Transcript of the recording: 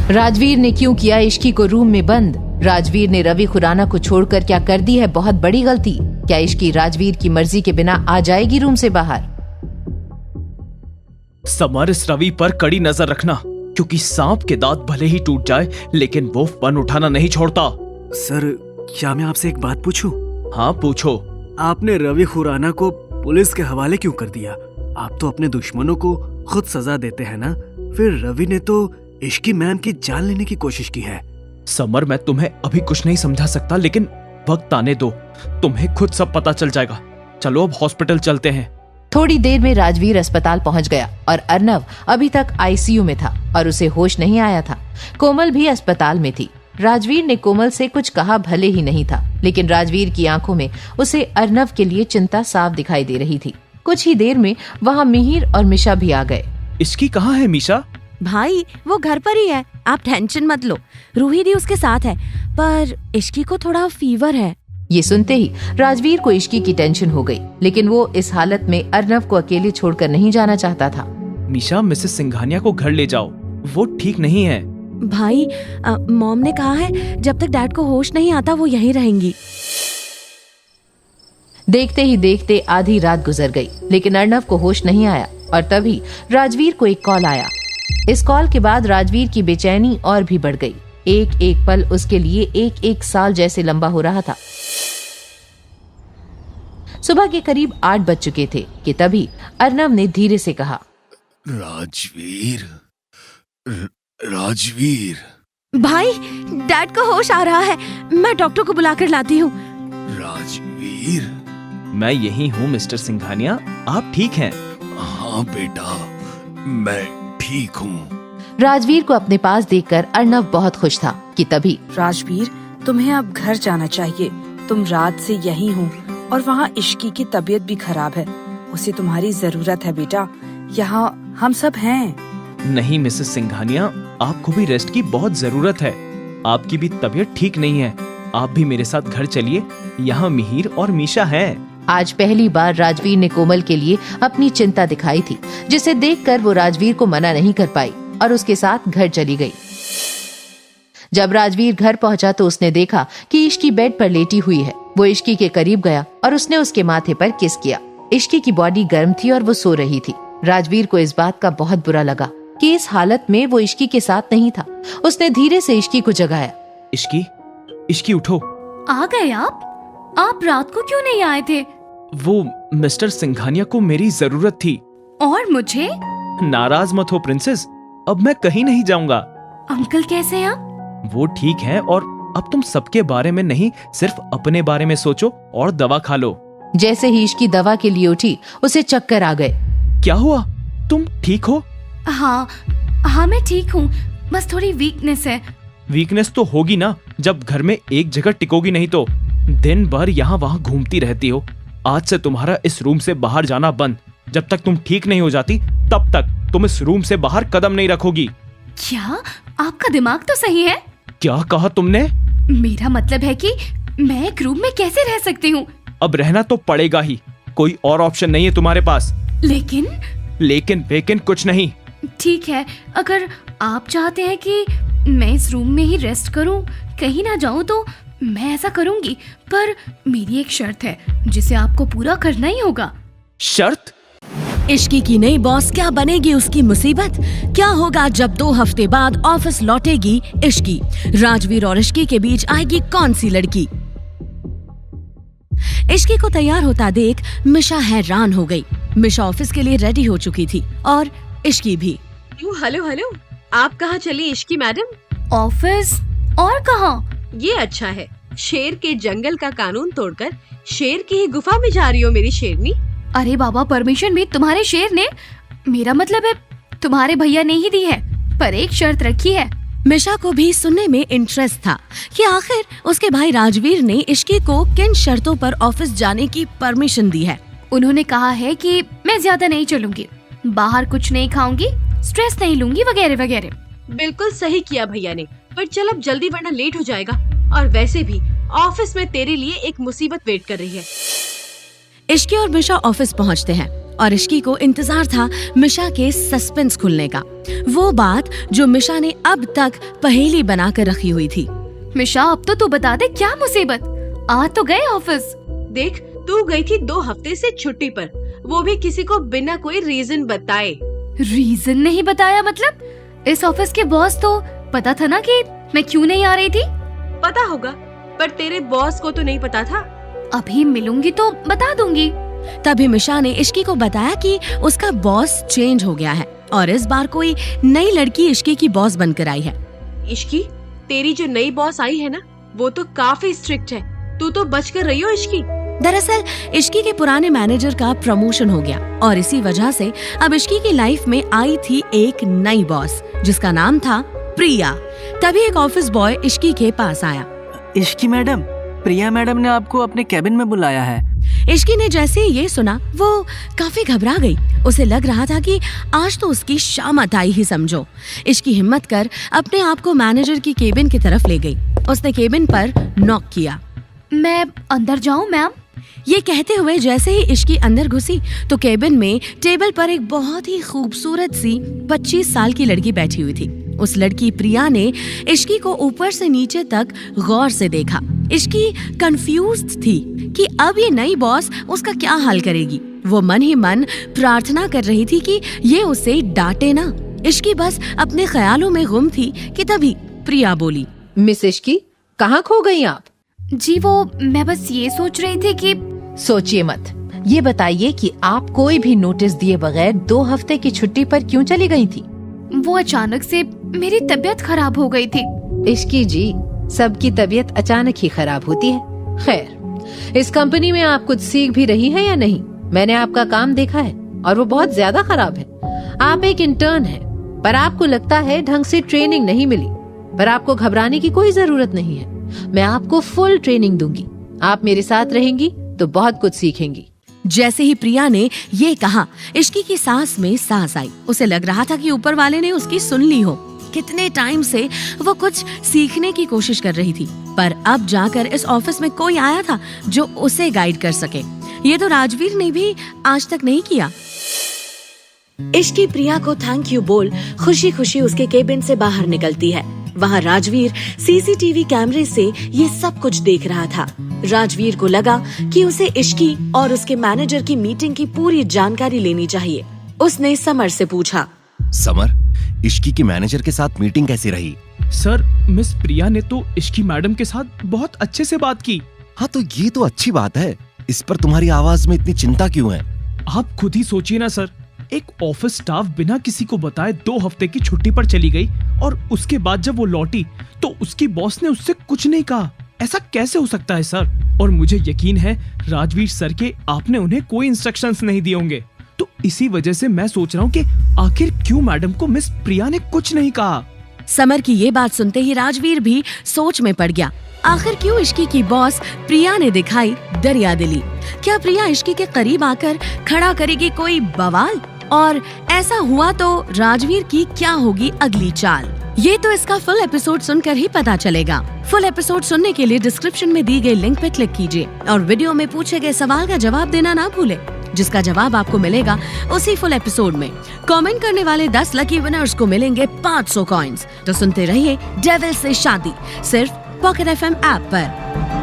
राजवीर ने क्यों किया इश्की को रूम में बंद? राजवीर ने रवि खुराना को छोड़कर क्या कर दी है बहुत बड़ी गलती? क्या इश्की राजवीर की मर्जी के बिना आ जाएगी रूम से बाहर? समर, इस रवि पर कड़ी नजर रखना, क्योंकि सांप के दांत भले ही टूट जाए लेकिन वो फन उठाना नहीं छोड़ता। सर, क्या मैं आपसे एक बात पूछूं? हाँ पूछो। आपने रवि खुराना को पुलिस के हवाले क्यों कर दिया? आप तो अपने दुश्मनों को खुद सजा देते हैं ना। फिर रवि ने तो इश्की मैम की जान लेने की कोशिश की है। समर, मैं तुम्हें अभी कुछ नहीं समझा सकता, लेकिन वक्त आने दो, तुम्हें खुद सब पता चल जाएगा। चलो अब हॉस्पिटल चलते हैं। थोड़ी देर में राजवीर अस्पताल पहुंच गया और अर्नव अभी तक आईसीयू में था और उसे होश नहीं आया था। कोमल भी अस्पताल में थी। राजवीर ने कोमल से कुछ कहा भले ही नहीं था, लेकिन राजवीर की आंखों में उसे अर्नव के लिए चिंता साफ दिखाई दे रही थी। कुछ ही देर में वहाँ मिहिर और मिशा भी आ गए। इसकी कहाँ है मीशा? भाई वो घर पर ही है, आप टेंशन मत लो। रूही भी उसके साथ है, पर इश्की को थोड़ा फीवर है। ये सुनते ही राजवीर को इश्की की टेंशन हो गई, लेकिन वो इस हालत में अर्नव को अकेले छोड़कर नहीं जाना चाहता था। मीशा, मिसेस सिंघानिया को घर ले जाओ, वो ठीक नहीं है। भाई मॉम ने कहा है जब तक डैड को होश नहीं आता वो यहीं रहेंगी। देखते ही देखते आधी रात गुजर गई, लेकिन अर्नव को होश नहीं आया और तभी राजवीर को एक कॉल आया। इस कॉल के बाद राजवीर की बेचैनी और भी बढ़ गई। एक एक पल उसके लिए एक एक साल जैसे लंबा हो रहा था। सुबह के करीब 8 बज चुके थे कि तभी अर्नव ने धीरे से कहा, राजवीर, राजवीर। भाई डैड को होश आ रहा है, मैं डॉक्टर को बुलाकर लाती हूँ। राजवीर। मैं यही हूँ मिस्टर सिंघानिया, आप ठीक हैं? हाँ बेटा, मैं ठीक हूँ। राजवीर को अपने पास देखकर अर्नव बहुत खुश था कि तभी राजवीर, तुम्हें अब घर जाना चाहिए। तुम रात से यहीं हो और वहाँ इश्की की तबीयत भी खराब है। उसे तुम्हारी जरूरत है बेटा, यहाँ हम सब हैं। नहीं मिसेस सिंघानिया, आपको भी रेस्ट की बहुत जरूरत है। आपकी भी तबीयत ठीक नहीं है। आप भी मेरे साथ घर चलिए, यहाँ मिहिर और मीशा हैं। आज पहली बार राजवीर ने कोमल के लिए अपनी चिंता दिखाई थी, जिसे देखकर वो राजवीर को मना नहीं कर पाई और उसके साथ घर चली गई। जब राजवीर घर पहुंचा तो उसने देखा कि इश्की बेड पर लेटी हुई है। वो इश्की के करीब गया और उसने उसके माथे पर किस किया। इश्की की बॉडी गर्म थी और वो सो रही थी। राजवीर को इस बात का बहुत बुरा लगा कि इस हालत में वो इश्की के साथ नहीं था। उसने धीरे से इश्की को जगाया। इश्की उठो। आ गए आप रात को क्यों नहीं आए थे? वो मिस्टर सिंघानिया को मेरी जरूरत थी। और मुझे? नाराज मत हो प्रिंसेस, अब मैं कहीं नहीं जाऊंगा। अंकल कैसे हैं? वो ठीक हैं और अब तुम सबके बारे में नहीं, सिर्फ अपने बारे में सोचो और दवा खा लो। जैसे ही इश्की दवा के लिए उठी, उसे चक्कर आ गए। क्या हुआ? तुम ठीक हो? हाँ मैं ठीक हूँ, बस थोड़ी वीकनेस है। वीकनेस तो होगी ना, जब घर में एक जगह टिकोगी नहीं तो। दिन भर यहाँ वहाँ घूमती रहती हो। आज से तुम्हारा इस रूम से बाहर जाना बंद। जब तक तुम ठीक नहीं हो जाती तब तक तुम इस रूम से बाहर कदम नहीं रखोगी। क्या आपका दिमाग तो सही है? क्या कहा तुमने? मेरा मतलब है कि मैं एक रूम में कैसे रह सकती हूँ? अब रहना तो पड़ेगा ही, कोई और ऑप्शन नहीं है तुम्हारे पास। लेकिन कुछ नहीं। ठीक है, अगर आप चाहते हैं कि मैं इस रूम में ही रेस्ट करूं, कहीं ना जाऊं, तो मैं ऐसा करूंगी, पर मेरी एक शर्त है जिसे आपको पूरा करना ही होगा। शर्त? इश्की की नई बॉस क्या बनेगी उसकी मुसीबत? क्या होगा जब 2 हफ्ते बाद ऑफिस लौटेगी इश्की? राजवीर और इश्की के बीच आएगी कौन सी लड़की? इश्की को तैयार होता देख मिशा हैरान हो गई। मिशा ऑफिस के लिए रेडी हो चुकी थी और इश्की भी। हेलो, आप कहाँ चली इश्की मैडम? ऑफिस? और कहाँ? ये अच्छा है, शेर के जंगल का कानून तोड़कर शेर की ही गुफा में जा रही हो मेरी शेरनी। अरे बाबा, परमिशन भी तुम्हारे शेर ने, मेरा मतलब है तुम्हारे भैया ने ही दी है, पर एक शर्त रखी है। मिशा को भी सुनने में इंटरेस्ट था कि आखिर उसके भाई राजवीर ने इश्की को किन शर्तों पर ऑफिस जाने की परमिशन दी है। उन्होंने कहा है कि मैं ज्यादा नहीं चलूंगी, बाहर कुछ नहीं खाऊंगी, स्ट्रेस नहीं लूंगी, वगैरह वगैरह। बिल्कुल सही किया भैया ने, पर चल अब जल्दी वरना लेट हो जाएगा। और वैसे भी ऑफिस में तेरे लिए एक मुसीबत वेट कर रही है। इश्की और मिशा ऑफिस पहुंचते हैं और इश्की को इंतजार था मिशा के सस्पेंस खुलने का, वो बात जो मिशा ने अब तक पहेली बनाकर रखी हुई थी। मिशा अब तो तू बता दे क्या मुसीबत, आ तो गए ऑफिस। देख, तू गई थी 2 हफ्ते से छुट्टी पर, वो भी किसी को बिना कोई रीजन बताए। रीजन नहीं बताया मतलब? इस ऑफिस के बॉस तो पता था ना कि मैं क्यों नहीं आ रही थी। पता होगा, पर तेरे बॉस को तो नहीं पता था। अभी मिलूंगी तो बता दूंगी। तभी मिशा ने इश्की को बताया कि उसका बॉस चेंज हो गया है और इस बार कोई नई लड़की इश्की की बॉस बनकर आई है। इश्की, तेरी जो नई बॉस आई है ना, वो तो काफी स्ट्रिक्ट है। तू तो बच कर रही हो इश्की। दरअसल इश्की के पुराने मैनेजर का प्रमोशन हो गया और इसी वजह से अब इश्की की लाइफ में आई थी एक नई बॉस जिसका नाम था प्रिया। तभी एक ऑफिस बॉय इश्की के पास आया। इश्की मैडम, प्रिया मैडम ने आपको अपने कैबिन में बुलाया है। इश्की ने जैसे ही ये सुना वो काफी घबरा गई। उसे लग रहा था कि आज तो उसकी शामत आई ही समझो। इश्की हिम्मत कर अपने आप को मैनेजर की केबिन की तरफ ले गई। उसने केबिन पर नॉक किया। मैं अंदर जाऊं मैम? ये कहते हुए जैसे ही इश्की अंदर घुसी तो केबिन में टेबल पर एक बहुत ही खूबसूरत सी 25 साल की लड़की बैठी हुई थी। उस लड़की प्रिया ने इश्की को ऊपर से नीचे तक गौर से देखा। इश्की कंफ्यूज्ड थी कि अब ये नई बॉस उसका क्या हाल करेगी। वो मन ही मन प्रार्थना कर रही थी कि ये उसे डांटे ना। इश्की बस अपने ख्यालों में गुम थी कि तभी प्रिया बोली, मिस इश्की, कहाँ खो गई आप? जी वो मैं बस ये सोच रही थी कि सोचिए मत, ये बताइए कि आप कोई भी नोटिस दिए बगैर 2 हफ्ते की छुट्टी पर क्यों चली गई थी? वो अचानक से मेरी तबीयत खराब हो गई थी। इश्की जी, सबकी तबीयत अचानक ही खराब होती है। खैर, इस कंपनी में आप कुछ सीख भी रही हैं या नहीं? मैंने आपका काम देखा है और वो बहुत ज्यादा खराब है। आप एक इंटर्न हैं, पर आपको लगता है ढंग से ट्रेनिंग नहीं मिली। पर आपको घबराने की कोई जरूरत नहीं है, मैं आपको फुल ट्रेनिंग दूंगी। आप मेरे साथ रहेंगी तो बहुत कुछ सीखेंगी। जैसे ही प्रिया ने ये कहा, इश्की की सांस में सांस आई। उसे लग रहा था कि ऊपर वाले ने उसकी सुन ली हो। कितने टाइम से वो कुछ सीखने की कोशिश कर रही थी, पर अब जाकर इस ऑफिस में कोई आया था जो उसे गाइड कर सके। ये तो राजवीर ने भी आज तक नहीं किया। इश्की प्रिया को थैंक यू बोल खुशी खुशी उसके केबिन से बाहर निकलती है। वहाँ राजवीर सीसीटीवी कैमरे से ये सब कुछ देख रहा था। राजवीर को लगा कि उसे इश्की और उसके मैनेजर की मीटिंग की पूरी जानकारी लेनी चाहिए। उसने समर से पूछा, समर, इश्की की मैनेजर के साथ मीटिंग कैसी रही? सर, मिस प्रिया ने तो इश्की मैडम के साथ बहुत अच्छे से बात की। हाँ, तो ये तो अच्छी बात है। इस पर तुम्हारी आवाज में इतनी चिंता क्यों है? आप खुद ही सोचिए ना सर, एक ऑफिस स्टाफ बिना किसी को बताए 2 हफ्ते की छुट्टी पर चली गई और उसके बाद जब वो लौटी तो उसकी बॉस ने उससे कुछ नहीं कहा। ऐसा कैसे हो सकता है सर? और मुझे यकीन है राजवीर सर के आपने उन्हें कोई इंस्ट्रक्शंस नहीं दिए होंगे। तो इसी वजह से मैं सोच रहा हूँ कि आखिर क्यों मैडम को मिस प्रिया ने कुछ नहीं कहा। समर की ये बात सुनते ही राजवीर भी सोच में पड़ गया। आखिर क्यों इश्की की बॉस प्रिया ने दिखाई दरियादिली? क्या प्रिया इश्की के करीब आकर खड़ा करेगी कोई बवाल? और ऐसा हुआ तो राजवीर की क्या होगी अगली चाल? ये तो इसका फुल एपिसोड सुनकर ही पता चलेगा। फुल एपिसोड सुनने के लिए डिस्क्रिप्शन में दी गई लिंक पे क्लिक कीजिए और वीडियो में पूछे गए सवाल का जवाब देना ना भूले, जिसका जवाब आपको मिलेगा उसी फुल एपिसोड में। कमेंट करने वाले 10 लकी विनर्स को मिलेंगे 500 कॉइंस। तो सुनते रहिए डेविल से शादी, सिर्फ पॉकेट FM ऐप पर।